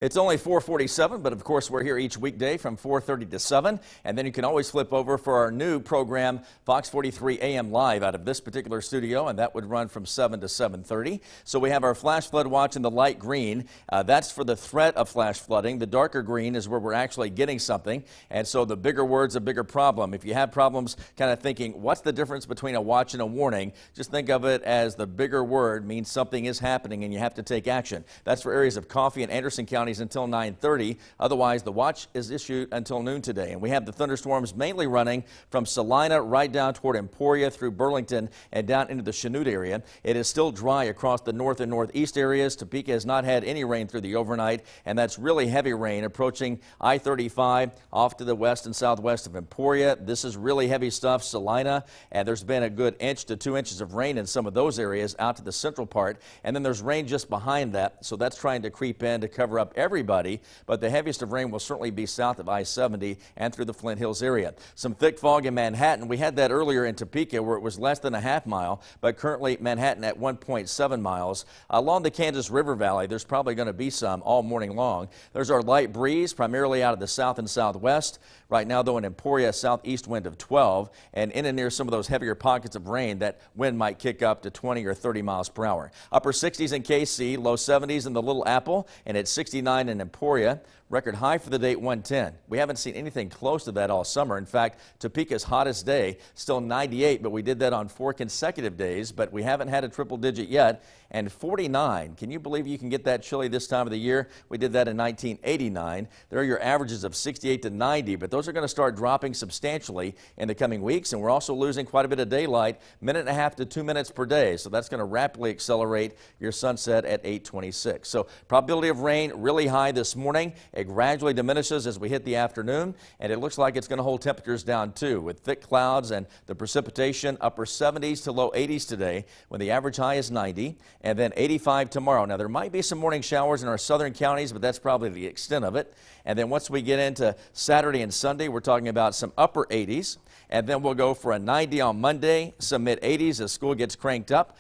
It's only 4:47, but of course we're here each weekday from 4:30 to 7, and then you can always flip over for our new program, Fox 43 AM Live, out of this particular studio, and that would run from 7 to 7:30. So we have our flash flood watch in the light green. That's for the threat of flash flooding. The darker green is where we're actually getting something, and so the bigger word's a bigger problem. If you have problems kind of thinking, what's the difference between a watch and a warning, just think of it as the bigger word means something is happening and you have to take action. That's for areas of Coffee and Anderson counties until 9:30. Otherwise, the watch is issued until noon today. And we have the thunderstorms mainly running from Salina right down toward Emporia through Burlington and down into the Chanute area. It is still dry across the north and northeast areas. Topeka has not had any rain through the overnight, and that's really heavy rain approaching I-35 off to the west and southwest of Emporia. This is really heavy stuff. Salina, and there's been a good inch to 2 inches of rain in some of those areas out to the central part. And then there's rain just behind that, so that's trying to creep in to cover up everybody, but the heaviest of rain will certainly be south of I-70 and through the Flint Hills area. Some thick fog in Manhattan. We had that earlier in Topeka where it was less than a half mile, but currently Manhattan at 1.7 miles. Along the Kansas River Valley, there's probably going to be some all morning long. There's our light breeze, primarily out of the south and southwest. Right now, though, in Emporia, southeast wind of 12, and in and near some of those heavier pockets of rain, that wind might kick up to 20 or 30 miles per hour. Upper 60s in KC, low 70s in the Little Apple, and at 69 in Emporia. Record high for the day 110. We haven't seen anything close to that all summer. In fact, Topeka's hottest day, still 98, but we did that on 4 consecutive days, but we haven't had a triple digit yet. And 49, can you believe you can get that chilly this time of the year? We did that in 1989. There are your averages of 68 to 90, but those are going to start dropping substantially in the coming weeks, and we're also losing quite a bit of daylight, minute and a half to 2 minutes per day, so that's going to rapidly accelerate your sunset at 8:26. So probability of rain really high this morning. It gradually diminishes as we hit the afternoon, and it looks like it's going to hold temperatures down too, with thick clouds and the precipitation upper 70s to low 80s today, when the average high is 90, and then 85 tomorrow. Now, there might be some morning showers in our southern counties, but that's probably the extent of it. And then once we get into Saturday and Sunday, we're talking about some upper 80s, and then we'll go for a 90 on Monday, some mid 80s as school gets cranked up.